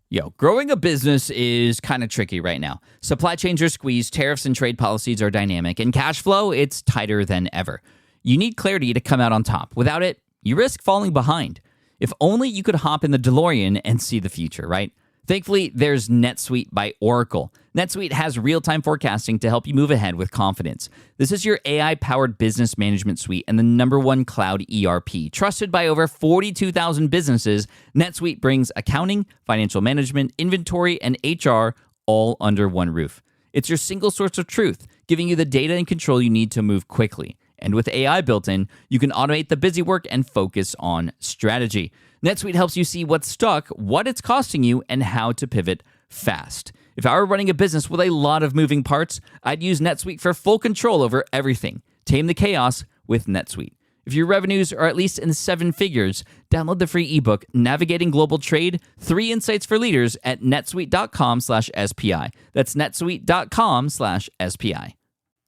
Yo, growing a business is kind of tricky right now. Supply chains are squeezed, tariffs and trade policies are dynamic, and cash flow, it's tighter than ever. You need clarity to come out on top. Without it, you risk falling behind. If only you could hop in the DeLorean and see the future, right? Thankfully, there's NetSuite by Oracle. NetSuite has real-time forecasting to help you move ahead with confidence. This is your AI-powered business management suite and the #1 cloud ERP. Trusted by over 42,000 businesses, NetSuite brings accounting, financial management, inventory, and HR all under one roof. It's your single source of truth, giving you the data and control you need to move quickly. And with AI built in, you can automate the busy work and focus on strategy. NetSuite helps you see what's stuck, what it's costing you, and how to pivot fast. If I were running a business with a lot of moving parts, I'd use NetSuite for full control over everything. Tame the chaos with NetSuite. If your revenues are at least in 7 figures, download the free ebook, Navigating Global Trade, 3 Insights for Leaders at netsuite.com/SPI. That's netsuite.com/SPI.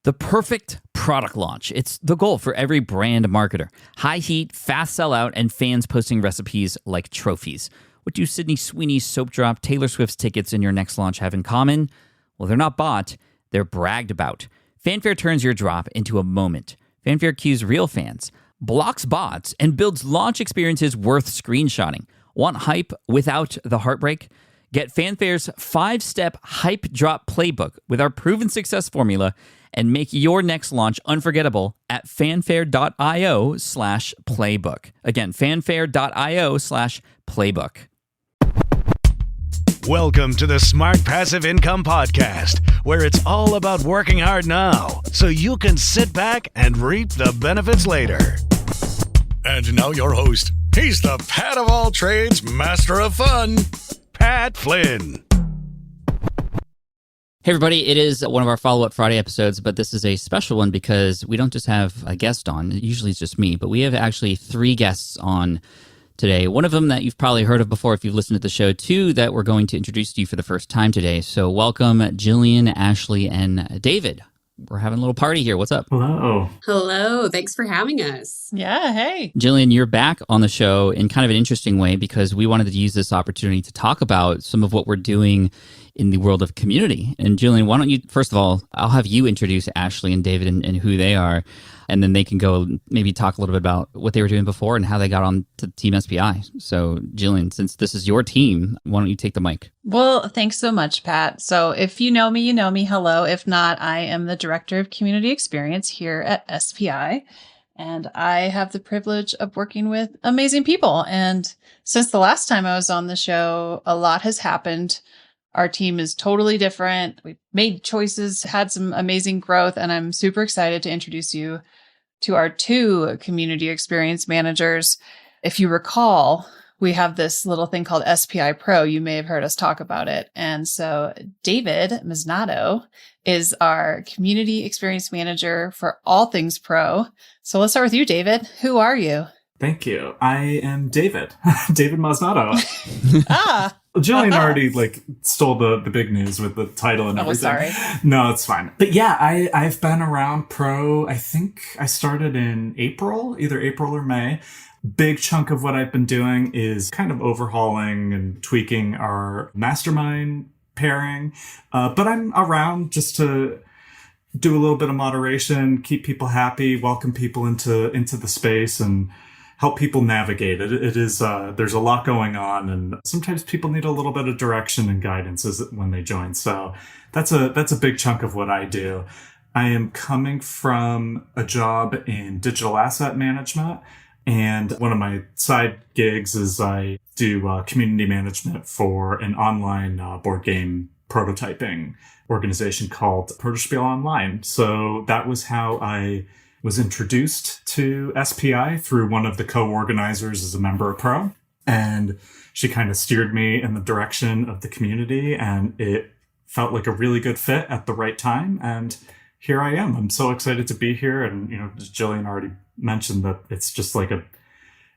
The perfect product launch. It's the goal for every brand marketer. High heat, fast sellout, and fans posting recipes like trophies. What do Sydney Sweeney's soap drop, Taylor Swift's tickets, and your next launch have in common? Well, they're not bought, they're bragged about. Fanfare turns your drop into a moment. Fanfare cues real fans, blocks bots, and builds launch experiences worth screenshotting. Want hype without the heartbreak? Get Fanfare's 5-step hype drop playbook with our proven success formula and make your next launch unforgettable at fanfare.io/playbook. Again, fanfare.io/playbook. Welcome to the Smart Passive Income Podcast, where it's all about working hard now so you can sit back and reap the benefits later. And now your host. He's the Pat of all trades, master of fun, Pat Flynn. Hey everybody, it is one of our follow-up Friday episodes, but this is a special one because we don't just have a guest on. Usually it's just me, but we have actually 3 guests on today. One of them that you've probably heard of before if you've listened to the show, 2 that we're going to introduce to you for the first time today. So welcome Jillian, Ashley, and David. We're having a little party here. What's up? Hello. Hello. Thanks for having us. Yeah, hey. Jillian, you're back on the show in kind of an interesting way because we wanted to use this opportunity to talk about some of what we're doing in the world of community. And Jillian, why don't you, first of all, I'll have you introduce Ashley and David and who they are, and then they can go maybe talk a little bit about what they were doing before and how they got on to Team SPI. So Jillian, since this is your team, why don't you take the mic? Well, thanks so much, Pat. So if you know me, you know me. Hello. If not, I am the Director of Community Experience here at SPI. And I have the privilege of working with amazing people. And since the last time I was on the show, a lot has happened. Our team is totally different. We've made choices, had some amazing growth, and I'm super excited to introduce you to our 2 community experience managers. If you recall, we have this little thing called SPI Pro. You may have heard us talk about it. And so David Miznato is our community experience manager for all things pro. So let's start with you, David. Who are you? Thank you. I am David. David Masnato. Jillian Uh-huh. already stole the big news with the title and everything. Sorry. No, it's fine. But yeah, I've been around pro. I think I started in April, either April or May. Big chunk of what I've been doing is kind of overhauling and tweaking our mastermind pairing. But I'm around just to do a little bit of moderation, keep people happy, welcome people into the space, and help people navigate it. It is, there's a lot going on, and sometimes people need a little bit of direction and guidance when they join. So that's a big chunk of what I do. I am coming from a job in digital asset management, and one of my side gigs is I do community management for an online board game prototyping organization called Protospiel Online. So that was how I was introduced to SPI through one of the co-organizers as a member of Pro. And she kind of steered me in the direction of the community, and it felt like a really good fit at the right time. And here I am. I'm so excited to be here. And, Jillian already mentioned that it's just like a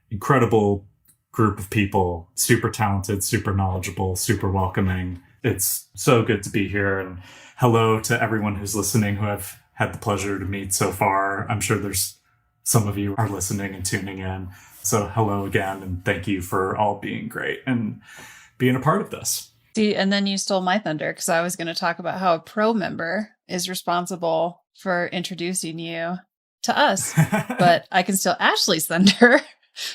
incredible group of people, super talented, super knowledgeable, super welcoming. It's so good to be here. And hello to everyone who's listening who I've had the pleasure to meet so far. I'm sure there's some of you are listening and tuning in. So hello again, and thank you for all being great and being a part of this. See, and then you stole my thunder because I was going to talk about how a pro member is responsible for introducing you to us, but I can steal Ashley's thunder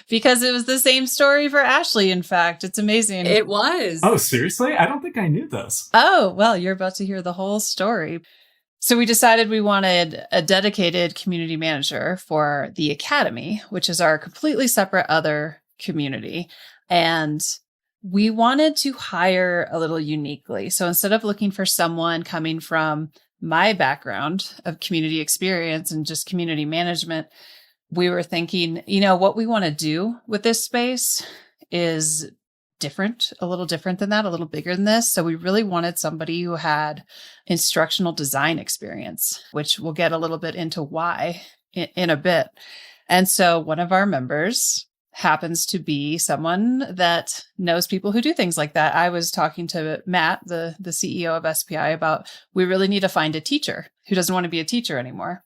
because it was the same story for Ashley. In fact, it's amazing. It was. Oh, seriously? I don't think I knew this. Oh, well, you're about to hear the whole story. So we decided we wanted a dedicated community manager for the Academy, which is our completely separate other community. And we wanted to hire a little uniquely. So instead of looking for someone coming from my background of community experience and just community management, we were thinking, what we want to do with this space is different, a little different than that, a little bigger than this. So we really wanted somebody who had instructional design experience, which we'll get a little bit into why in a bit. And so one of our members happens to be someone that knows people who do things like that. I was talking to Matt, the CEO of SPI, about we really need to find a teacher who doesn't want to be a teacher anymore.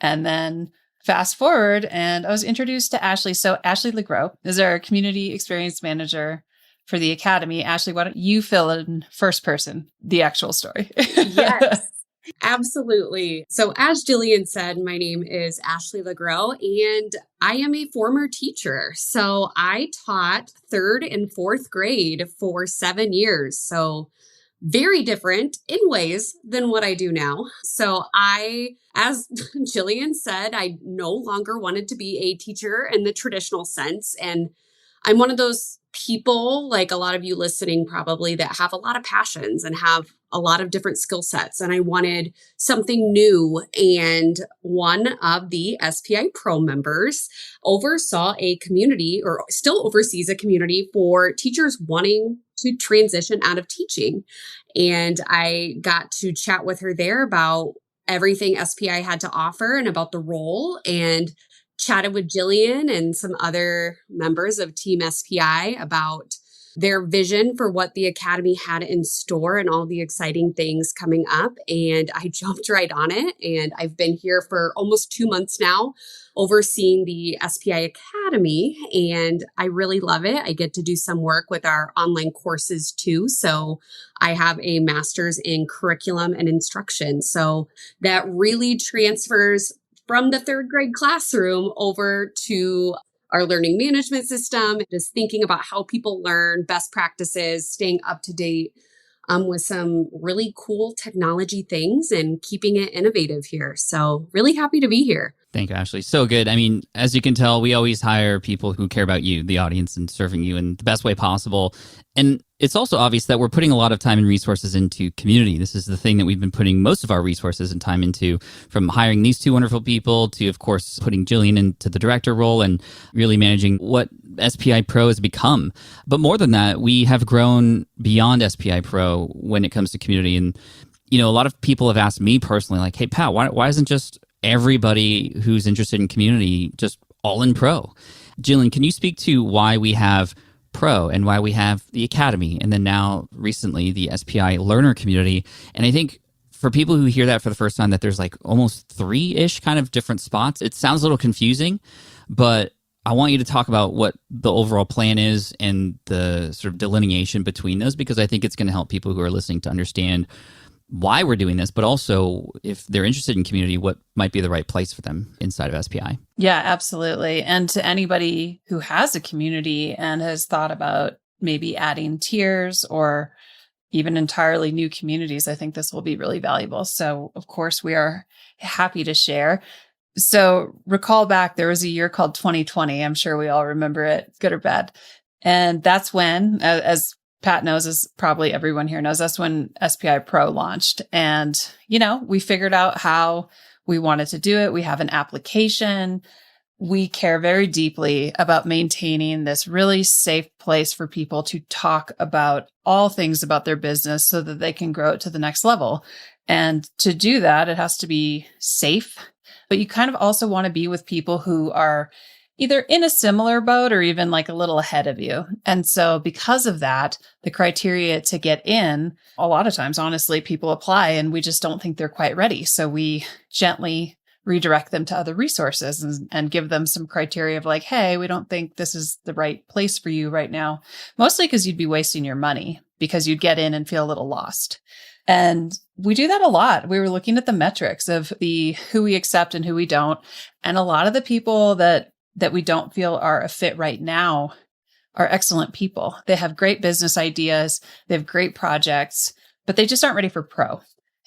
And then fast forward, and I was introduced to Ashley. So Ashley Legros is our community experience manager for the Academy. Ashley, why don't you fill in first person the actual story? Yes. Absolutely. So as Jillian said, my name is Ashley Legros, and I am a former teacher. So I taught 3rd and 4th grade for 7 years. So very different in ways than what I do now. So as Jillian said, I no longer wanted to be a teacher in the traditional sense. And I'm one of those people, like a lot of you listening probably, that have a lot of passions and have a lot of different skill sets. And I wanted something new. And one of the SPI Pro members oversaw a community, or still oversees a community, for teachers wanting to transition out of teaching. And I got to chat with her there about everything SPI had to offer and about the role, and chatted with Jillian and some other members of Team SPI about their vision for what the Academy had in store and all the exciting things coming up. And I jumped right on it. And I've been here for almost 2 months now, overseeing the SPI Academy. And I really love it. I get to do some work with our online courses too. So I have a master's in curriculum and instruction. So that really transfers from the 3rd grade classroom over to our learning management system, just thinking about how people learn, best practices, staying up to date with some really cool technology things and keeping it innovative here. So really happy to be here. Thank you, Ashley. So good. I mean, as you can tell, we always hire people who care about you, the audience, and serving you in the best way possible. And it's also obvious that we're putting a lot of time and resources into community. This is the thing that we've been putting most of our resources and time into, from hiring these 2 wonderful people to, of course, putting Jillian into the director role and really managing what SPI Pro has become. But more than that, we have grown beyond SPI Pro when it comes to community. And, a lot of people have asked me personally, like, hey, Pat, why isn't just everybody who's interested in community just all in Pro? Jillian, can you speak to why we have Pro and why we have the Academy, and then now recently the SPI learner community? And I think for people who hear that for the first time, that there's like almost 3-ish kind of different spots, it sounds a little confusing, but I want you to talk about what the overall plan is and the sort of delineation between those, because I think it's going to help people who are listening to understand why we're doing this, but also if they're interested in community, what might be the right place for them inside of SPI. Yeah, absolutely. And to anybody who has a community and has thought about maybe adding tiers or even entirely new communities, I think this will be really valuable. So of course, we are happy to share. So recall back, there was a year called 2020. I'm sure we all remember it, good or bad. And that's when, as Pat knows, as probably everyone here knows, that's when SPI Pro launched. And, we figured out how we wanted to do it. We have an application. We care very deeply about maintaining this really safe place for people to talk about all things about their business so that they can grow it to the next level. And to do that, it has to be safe, but you kind of also want to be with people who are either in a similar boat or even like a little ahead of you. And so because of that, the criteria to get in, a lot of times, honestly, people apply and we just don't think they're quite ready. So we gently redirect them to other resources and give them some criteria of like, hey, we don't think this is the right place for you right now, mostly because you'd be wasting your money. because you'd get in and feel a little lost. And we do that a lot. We were looking at the metrics of the who we accept and who we don't. And a lot of the people that we don't feel are a fit right now are excellent people. They have great business ideas. They have great projects, but they just aren't ready for pro.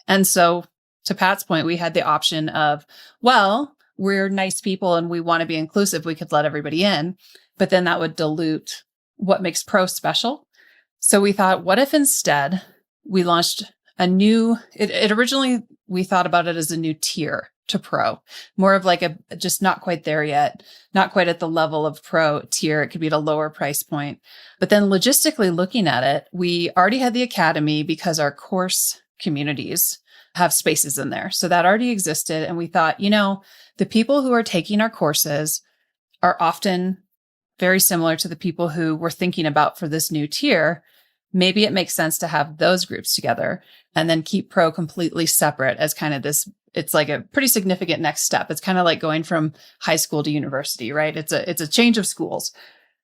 And so to Pat's point, we had the option of, well, we're nice people and we want to be inclusive. We could let everybody in, but then that would dilute what makes pro special. So we thought, what if instead we launched a new, it originally, we thought about it as a new tier to pro, more of like just not quite there yet, not quite at the level of pro tier. It could be at a lower price point. But then logistically looking at it, we already had the academy because our course communities have spaces in there. So that already existed. And we thought, the people who are taking our courses are often very similar to the people who we're thinking about for this new tier. Maybe it makes sense to have those groups together and then keep pro completely separate as kind of this. It's like a pretty significant next step. It's kind of like going from high school to university, right? It's a change of schools.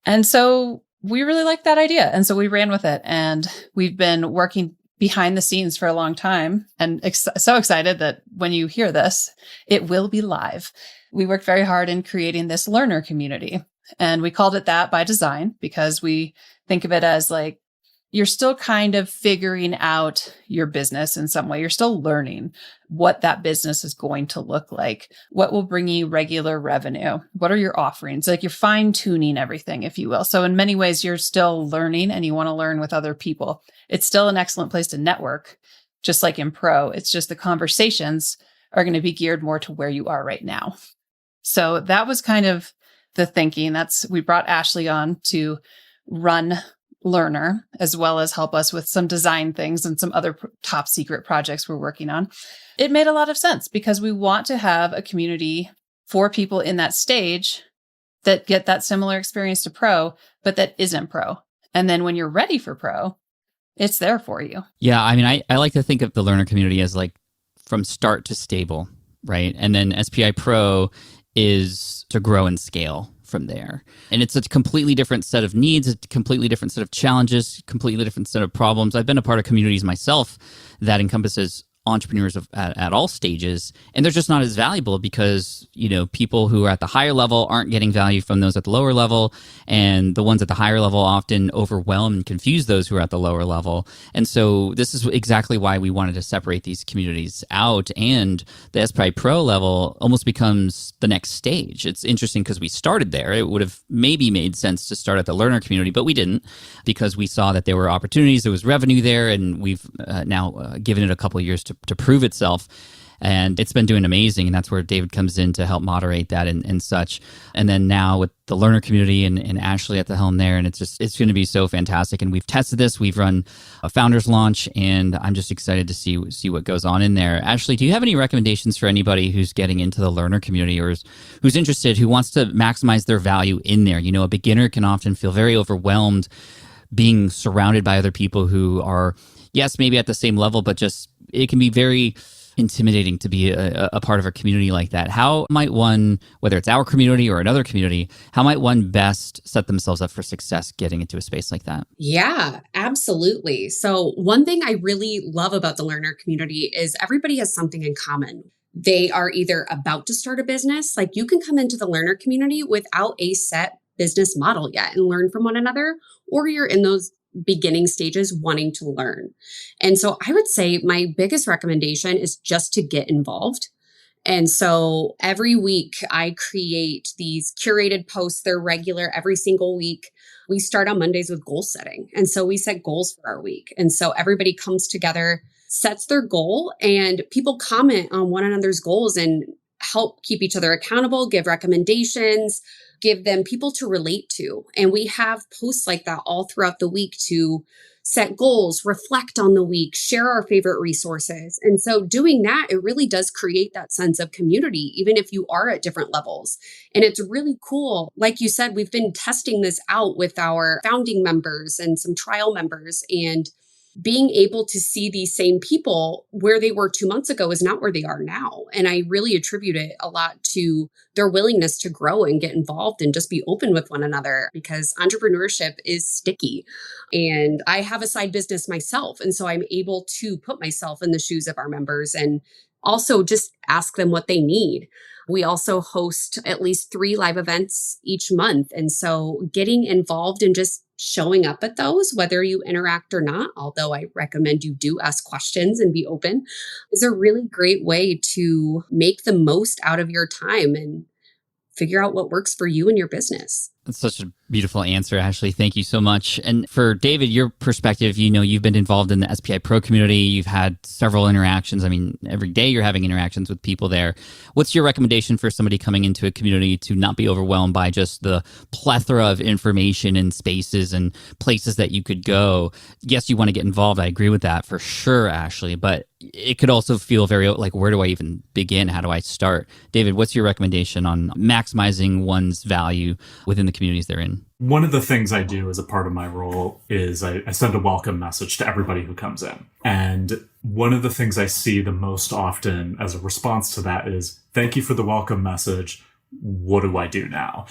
And so we really liked that idea. And so we ran with it. And we've been working behind the scenes for a long time and so excited that when you hear this, it will be live. We worked very hard in creating this learner community. And we called it that by design because we think of it as like, you're still kind of figuring out your business in some way. You're still learning what that business is going to look like. What will bring you regular revenue? What are your offerings? Like you're fine tuning everything, if you will. So in many ways, you're still learning and you want to learn with other people. It's still an excellent place to network, just like in pro. It's just the conversations are going to be geared more to where you are right now. So that was kind of the thinking. We brought Ashley on to run Learner, as well as help us with some design things and some other top secret projects we're working on. It made a lot of sense because we want to have a community for people in that stage that get that similar experience to pro, but that isn't pro. And then when you're ready for pro, it's there for you. Yeah, I mean, I like to think of the learner community as like from start to stable, right? And then SPI Pro is to grow and scale from there. And it's a completely different set of needs, a completely different set of challenges, completely different set of problems. I've been a part of communities myself that encompasses entrepreneurs at all stages, and they're just not as valuable because people who are at the higher level aren't getting value from those at the lower level, and the ones at the higher level often overwhelm and confuse those who are at the lower level. And so this is exactly why we wanted to separate these communities out, and the SPI Pro level almost becomes the next stage. It's interesting because we started there. It would have maybe made sense to start at the learner community, but we didn't because we saw that there were opportunities, there was revenue there, and we've now given it a couple of years to prove itself. And it's been doing amazing. And that's where David comes in to help moderate that and such. And then now with the learner community and Ashley at the helm there, and it's going to be so fantastic. And we've tested this. We've run a founders launch, and I'm just excited to see what goes on in there. Ashley, do you have any recommendations for anybody who's getting into the learner community or who's interested, who wants to maximize their value in there? A beginner can often feel very overwhelmed being surrounded by other people who are, yes, maybe at the same level, but just it can be very intimidating to be a part of a community like that. How might one, whether it's our community or another community, how might one best set themselves up for success getting into a space like that? Yeah, absolutely. So one thing I really love about the learner community is everybody has something in common. They are either about to start a business, like you can come into the learner community without a set business model yet and learn from one another, or you're in those beginning stages wanting to learn. And so I would say my biggest recommendation is just to get involved. And so every week I create these curated posts. They're regular every single week. We start on Mondays with goal setting. And so we set goals for our week. And so everybody comes together, sets their goal, and people comment on one another's goals and help keep each other accountable, give recommendations, give them people to relate to. And we have posts like that all throughout the week to set goals, reflect on the week, share our favorite resources. And so doing that, it really does create that sense of community, even if you are at different levels. And it's really cool. Like you said, we've been testing this out with our founding members and some trial members. And being able to see these same people where they were 2 months ago is not where they are now. And I really attribute it a lot to their willingness to grow and get involved and just be open with one another, because entrepreneurship is sticky. And I have a side business myself. And so I'm able to put myself in the shoes of our members and also just ask them what they need. We also host at least 3 live events each month. And so getting involved and just showing up at those, whether you interact or not, although I recommend you do ask questions and be open, is a really great way to make the most out of your time and figure out what works for you and your business. That's such a beautiful answer, Ashley. Thank you so much. And for David, your perspective, you've been involved in the SPI Pro community. You've had several interactions. I mean, every day you're having interactions with people there. What's your recommendation for somebody coming into a community to not be overwhelmed by just the plethora of information and spaces and places that you could go? Yes, you want to get involved. I agree with that for sure, Ashley. But it could also feel very like, where do I even begin? How do I start? David, what's your recommendation on maximizing one's value within the communities they're in? One of the things I do as a part of my role is I send a welcome message to everybody who comes in. And one of the things I see the most often as a response to that is, thank you for the welcome message. What do I do now?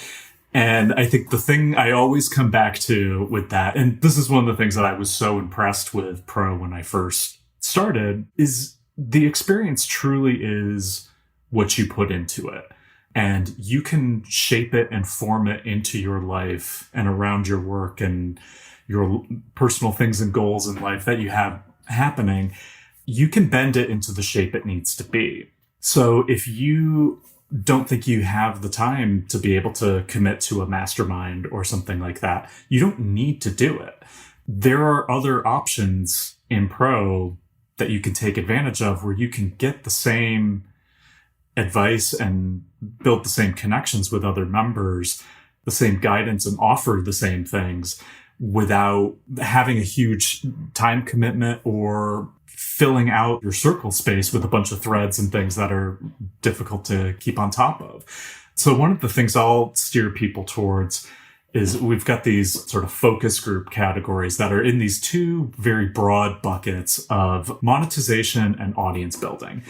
And I think the thing I always come back to with that, and this is one of the things that I was so impressed with Pro when I first started, is the experience truly is what you put into it. And you can shape it and form it into your life and around your work and your personal things and goals in life that you have happening. You can bend it into the shape it needs to be. So if you don't think you have the time to be able to commit to a mastermind or something like that, you don't need to do it. There are other options in Pro that you can take advantage of where you can get the same advice and build the same connections with other members, the same guidance, and offer the same things without having a huge time commitment or filling out your circle space with a bunch of threads and things that are difficult to keep on top of. So one of the things I'll steer people towards is we've got these sort of focus group categories that are in these 2 very broad buckets of monetization and audience building.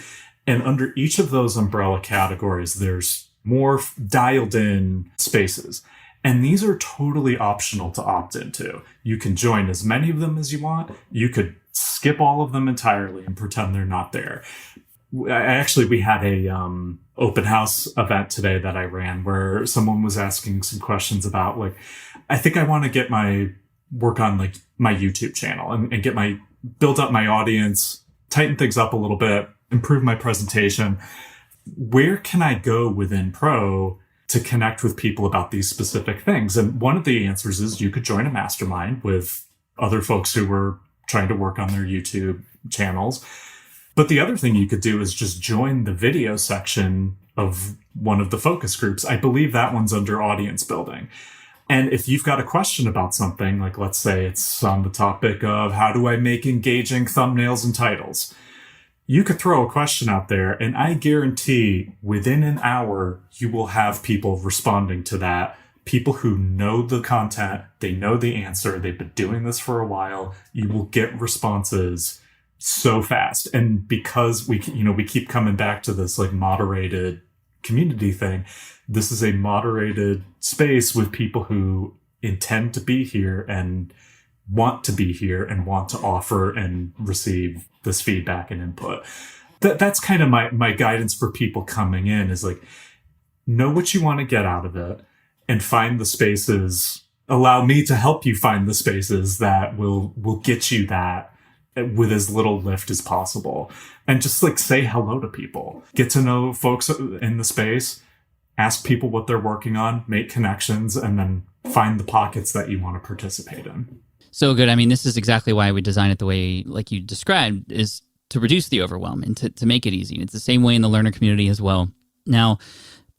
And under each of those umbrella categories, there's more dialed in spaces. And these are totally optional to opt into. You can join as many of them as you want. You could skip all of them entirely and pretend they're not there. We had a open house event today that I ran where someone was asking some questions about, like, I think I want to get my work on like my YouTube channel and build up my audience, tighten things up a little bit, improve my presentation. Where can I go within Pro to connect with people about these specific things? And one of the answers is you could join a mastermind with other folks who were trying to work on their YouTube channels. But the other thing you could do is just join the video section of one of the focus groups. I believe that one's under audience building. And if you've got a question about something, like let's say it's on the topic of how do I make engaging thumbnails and titles, you could throw a question out there, and I guarantee within an hour, you will have people responding to that. People who know the content, they know the answer, they've been doing this for a while. You will get responses so fast. And because we keep coming back to this like moderated community thing, this is a moderated space with people who intend to be here and want to be here and want to offer and receive this feedback and input. That's kind of my guidance for people coming in is like, know what you want to get out of it and find the spaces. Allow me to help you find the spaces that will get you that with as little lift as possible. And just like say hello to people, get to know folks in the space, ask people what they're working on, make connections, and then find the pockets that you want to participate in. So good. I mean, this is exactly why we design it the way like you described, is to reduce the overwhelm and to make it easy. It's the same way in the learner community as well. Now,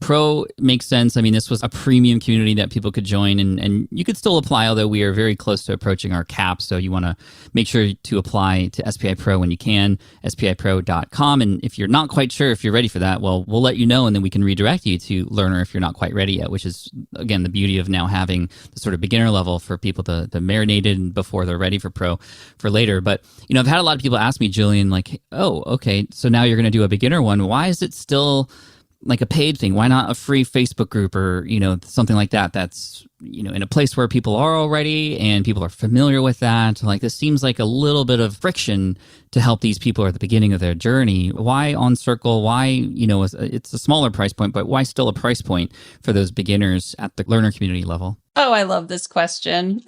Pro makes sense. I mean, this was a premium community that people could join, and you could still apply, although we are very close to approaching our cap. So you want to make sure to apply to SPI Pro when you can, spipro.com. And if you're not quite sure if you're ready for that, well, we'll let you know, and then we can redirect you to Learner if you're not quite ready yet, which is, again, the beauty of now having the sort of beginner level for people to marinate in before they're ready for Pro for later. But, I've had a lot of people ask me, Jillian, like, oh, okay, so now you're going to do a beginner one. Why is it still like a paid thing? Why not a free Facebook group or, something like that that's, in a place where people are already and people are familiar with that? Like, this seems like a little bit of friction to help these people at the beginning of their journey. Why on Circle? Why, it's a smaller price point, but why still a price point for those beginners at the learner community level? Oh, I love this question.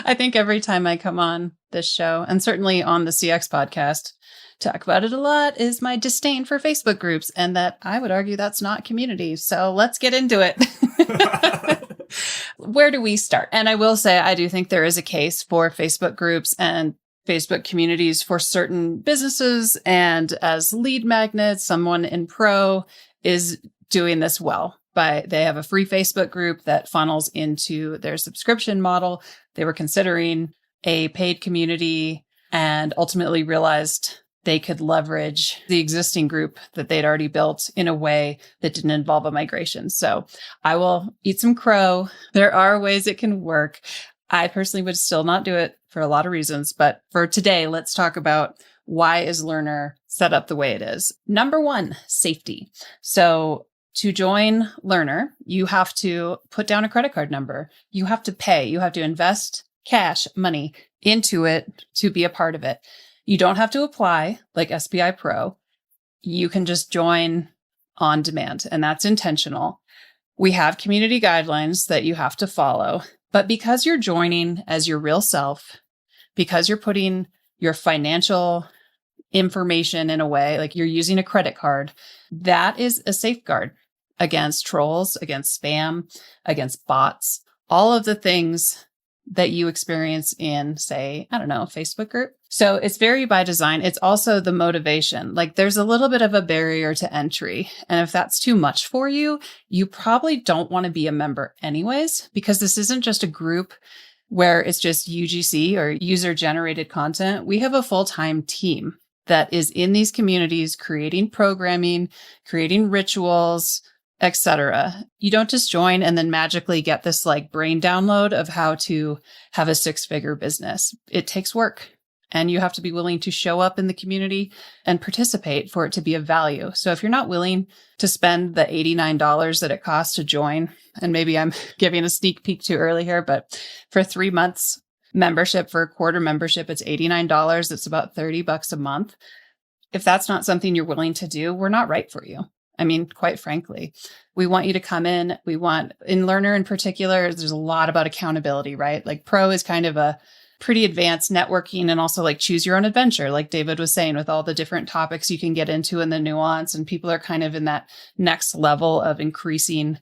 I think every time I come on this show, and certainly on the CX podcast, talk about it a lot, is my disdain for Facebook groups, and that I would argue that's not community. So let's get into it. Where do we start? And I will say, I do think there is a case for Facebook groups and Facebook communities for certain businesses. And as lead magnets, someone in Pro is doing this well. They have a free Facebook group that funnels into their subscription model. They were considering a paid community and ultimately realized they could leverage the existing group that they'd already built in a way that didn't involve a migration. So I will eat some crow. There are ways it can work. I personally would still not do it for a lot of reasons. But for today, let's talk about why is Learner set up the way it is. Number one, safety. So to join Learner, you have to put down a credit card number. You have to pay. You have to invest cash, money into it to be a part of it. You don't have to apply like SPI Pro. You can just join on demand, and that's intentional. We have community guidelines that you have to follow, but because you're joining as your real self, because you're putting your financial information in a way, like you're using a credit card, that is a safeguard against trolls, against spam, against bots, all of the things that you experience in, say, I don't know, a Facebook group. So it's very by design. It's also the motivation. Like there's a little bit of a barrier to entry. And if that's too much for you, you probably don't want to be a member anyways, because this isn't just a group where it's just UGC or user generated content. We have a full-time team that is in these communities creating programming, creating rituals, etc. You don't just join and then magically get this like brain download of how to have a 6-figure business. It takes work, and you have to be willing to show up in the community and participate for it to be of value. So if you're not willing to spend the $89 that it costs to join, and maybe I'm giving a sneak peek too early here, but for 3 months membership, for a quarter membership, it's $89. It's about $30 a month. If that's not something you're willing to do, we're not right for you. I mean, quite frankly, we want you to come in. We want, in Learner in particular, there's a lot about accountability, right? Like Pro is kind of a pretty advanced networking and also like choose your own adventure, like David was saying, with all the different topics you can get into and the nuance. And people are kind of in that next level of increasing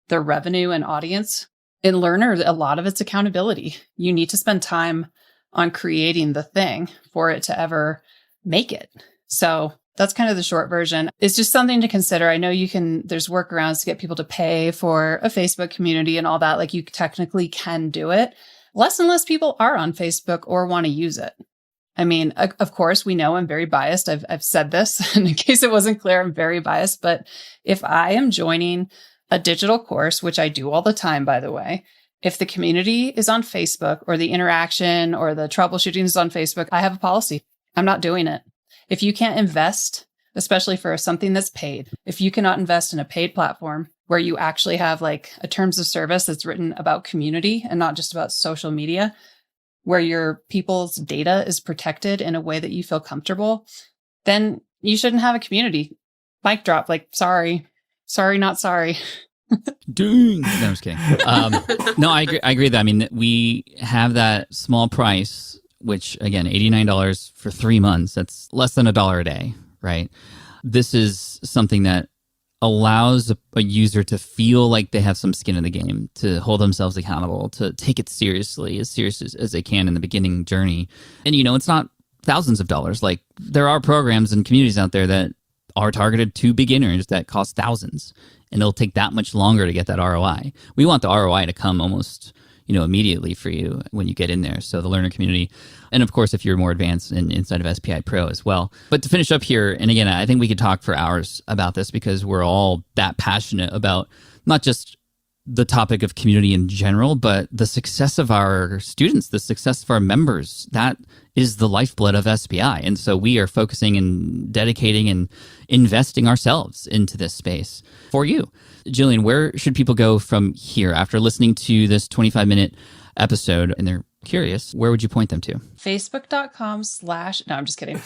their revenue and audience. In Learner, a lot of it's accountability. You need to spend time on creating the thing for it to ever make it. So that's kind of the short version. It's just something to consider. I know there's workarounds to get people to pay for a Facebook community and all that. Like you technically can do it. Less and less people are on Facebook or want to use it. I mean, of course, we know I'm very biased. I've said this, and in case it wasn't clear, I'm very biased. But if I am joining a digital course, which I do all the time, by the way, if the community is on Facebook or the interaction or the troubleshooting is on Facebook, I have a policy. I'm not doing it. If you can't invest, especially for something that's paid, if you cannot invest in a paid platform where you actually have like a terms of service that's written about community and not just about social media, where your people's data is protected in a way that you feel comfortable, then you shouldn't have a community. Mic drop, like, sorry, not sorry. Ding. No, I'm just kidding. No, I agree that. I mean, we have that small price, which again, $89 for 3 months. That's less than $1 a day, right? This is something that allows a user to feel like they have some skin in the game, to hold themselves accountable, to take it seriously, as serious as they can in the beginning journey. And, it's not thousands of dollars. Like there are programs and communities out there that are targeted to beginners that cost thousands. and it'll take that much longer to get that ROI. We want the ROI to come almost immediately for you when you get in there. So the learner community, and of course, if you're more advanced inside of SPI Pro as well. But to finish up here, and again, I think we could talk for hours about this because we're all that passionate about not just the topic of community in general, but the success of our students, the success of our members. That is the lifeblood of SPI. And so we are focusing and dedicating and investing ourselves into this space for you. Jillian, where should people go from here after listening to this 25-minute episode and they're curious? Where would you point them to? Facebook.com/ No, I'm just kidding.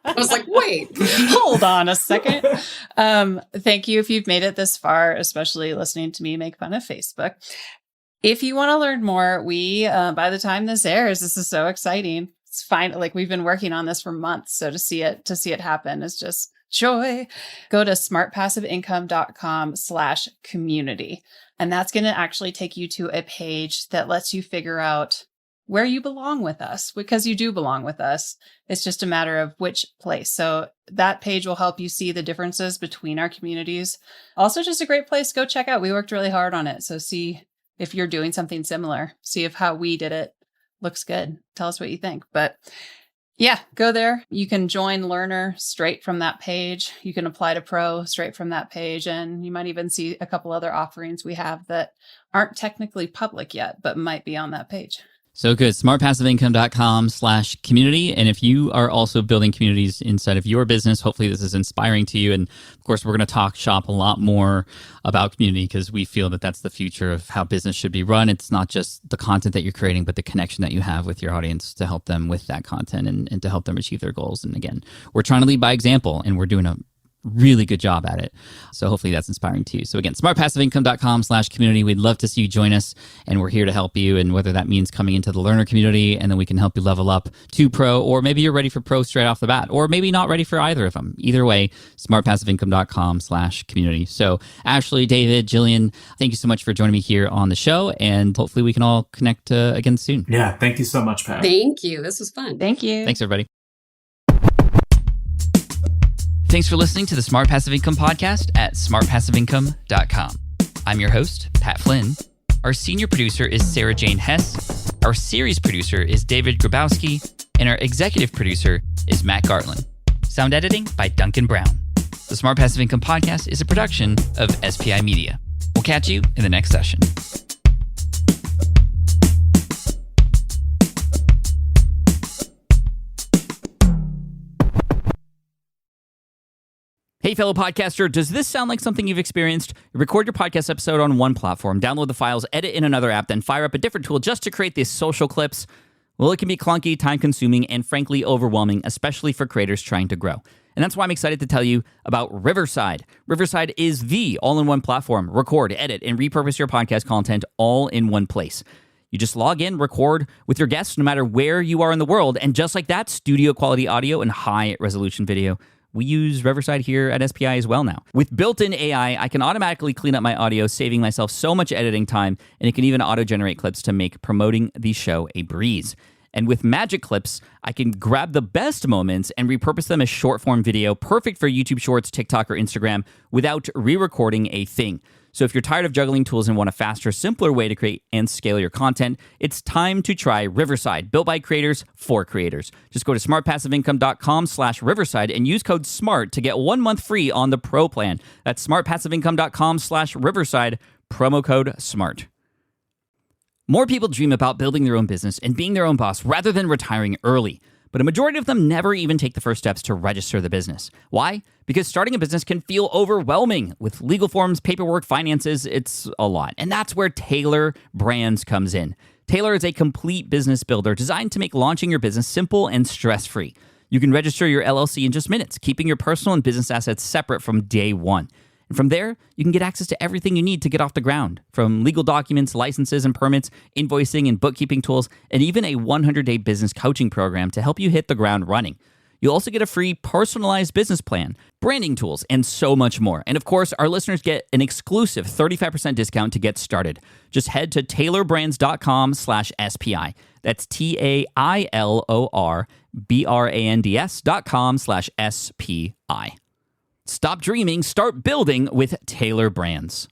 I was like, wait, hold on a second. Thank you if you've made it this far, especially listening to me make fun of Facebook. If you want to learn more, we, by the time this airs, this is so exciting. It's fine. Like, we've been working on this for months. So to see it happen is just joy. Go to smartpassiveincome.com/community. And that's going to actually take you to a page that lets you figure out where you belong with us, because you do belong with us. It's just a matter of which place. So that page will help you see the differences between our communities. Also, just a great place to go check out. We worked really hard on it. So see if you're doing something similar. See if how we did it looks good. Tell us what you think. But yeah, go there. You can join Learner straight from that page. You can apply to Pro straight from that page. And you might even see a couple other offerings we have that aren't technically public yet, but might be on that page. So good. smartpassiveincome.com/community. And if you are also building communities inside of your business, hopefully this is inspiring to you. And of course, we're going to talk shop a lot more about community because we feel that that's the future of how business should be run. It's not just the content that you're creating, but the connection that you have with your audience to help them with that content and to help them achieve their goals. And again, we're trying to lead by example, and we're doing a really good job at it. So hopefully that's inspiring to you. So again, smartpassiveincome.com/community. We'd love to see you join us, and we're here to help you. And whether that means coming into the learner community, and then we can help you level up to Pro, or maybe you're ready for Pro straight off the bat, or maybe not ready for either of them. Either way, smartpassiveincome.com/community. So Ashley, David, Jillian, thank you so much for joining me here on the show, and hopefully we can all connect again soon. Yeah, thank you so much, Pat. Thank you. This was fun. Thank you. Thanks, everybody. Thanks for listening to the Smart Passive Income Podcast at smartpassiveincome.com. I'm your host, Pat Flynn. Our senior producer is Sarah Jane Hess. Our series producer is David Grabowski. And our executive producer is Matt Gartland. Sound editing by Duncan Brown. The Smart Passive Income Podcast is a production of SPI Media. We'll catch you in the next session. Hey, fellow podcaster, does this sound like something you've experienced? Record your podcast episode on one platform, download the files, edit in another app, then fire up a different tool just to create these social clips? Well, it can be clunky, time-consuming, and frankly overwhelming, especially for creators trying to grow. And that's why I'm excited to tell you about Riverside. Riverside is the all-in-one platform. Record, edit, and repurpose your podcast content all in one place. You just log in, record with your guests no matter where you are in the world, and just like that, studio-quality audio and high-resolution video. We use Riverside here at SPI as well now. With built-in AI, I can automatically clean up my audio, saving myself so much editing time, and it can even auto-generate clips to make promoting the show a breeze. And with Magic Clips, I can grab the best moments and repurpose them as short-form video, perfect for YouTube Shorts, TikTok, or Instagram, without re-recording a thing. So if you're tired of juggling tools and want a faster, simpler way to create and scale your content, it's time to try Riverside, built by creators for creators. Just go to smartpassiveincome.com/Riverside and use code SMART to get 1 month free on the Pro plan. That's smartpassiveincome.com/Riverside, promo code SMART. More people dream about building their own business and being their own boss rather than retiring early. But a majority of them never even take the first steps to register the business. Why? Because starting a business can feel overwhelming. With legal forms, paperwork, finances, it's a lot. And that's where Taylor Brands comes in. Taylor is a complete business builder designed to make launching your business simple and stress-free. You can register your LLC in just minutes, keeping your personal and business assets separate from day one. And from there, you can get access to everything you need to get off the ground, from legal documents, licenses and permits, invoicing and bookkeeping tools, and even a 100-day business coaching program to help you hit the ground running. You'll also get a free personalized business plan, branding tools, and so much more. And of course, our listeners get an exclusive 35% discount to get started. Just head to taylorbrands.com/SPI. That's TAILORBRANDS.com/SPI. Stop dreaming, start building with Taylor Brands.